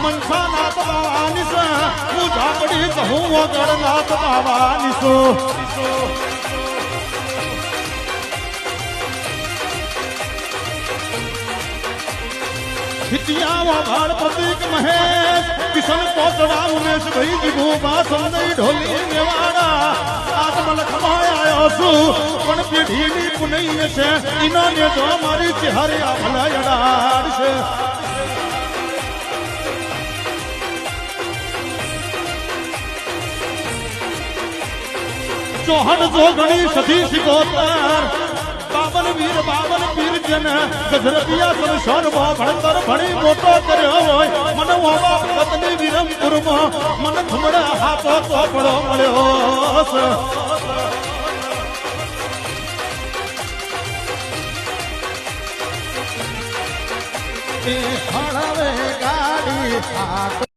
મનસાનાથ બાવાની છે હું ઝાપડી કહું વગરનાથ બાવાની છું हितियावा भाड़ प्रतीक महेश किशन कोटड़ा उमेश भाई जीवू बासम नहीं ढोली मेवाड़ा आत्मल खमाया आसू पण पीढ़ी नी पुनई से इन्होंने तो हमारी चेहरे भला यडाड़ से चौहन जोगणी सती सिकोतर बाबन वीर जन गजरतिया संसार भणतर भणी मोटो कर्यो होय मन ओवा पत्नी वीरमपुर मन थमड़ा हाथो तोपड़ो मळ्यो ए हड़वे गाड़ी